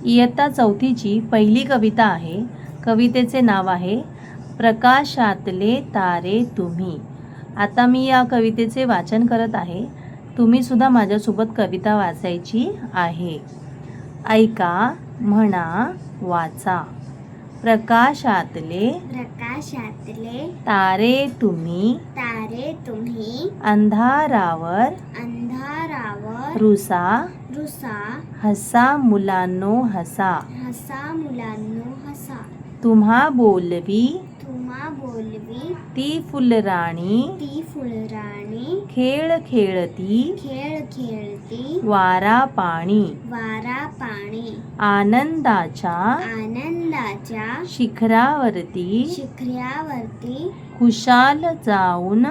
इयत्ता चौथीची पहिली कविता आहे. कवितेचे नाव आहे प्रकाशातले तारे तुम्ही. आता मी या कवितेचे वाचन करत आहे. तुम्ही सुद्धा माझ्यासोबत कविता वाचायची आहे. ऐका, म्हणा, वाचा. प्रकाशातले तारे तुम्ही, अंधारावर रुसा, हसा मुलांनो हसा. तुम्हा बोलवी ती फुलराणी, खेळ खेळती वारा पाणी. आनंदाच्या शिखरावरती खुशाल जाऊन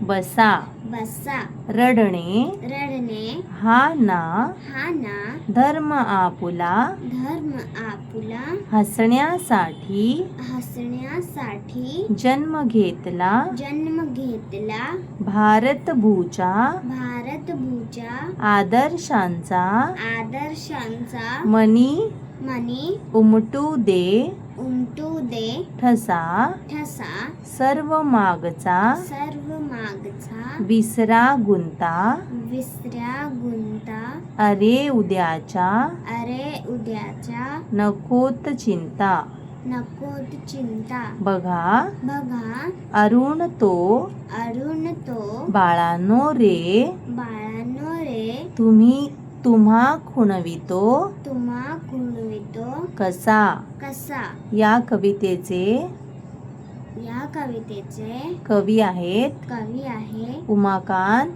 बसा. रडणे हा ना धर्म आपुला, हसण्यासाठी जन्म घेतला. भारतभूच्या आदर्शांचा मनी उमटू दे ठसा. सर्व मागचा विसरा गुंता. अरे उद्याच्या नकोत चिंता. बघा अरुण तो बाळांनो रे, तुम्हा खुणवितो कसा. या कवितेचे कवी आहेत उमाकांत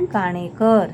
काणेकर.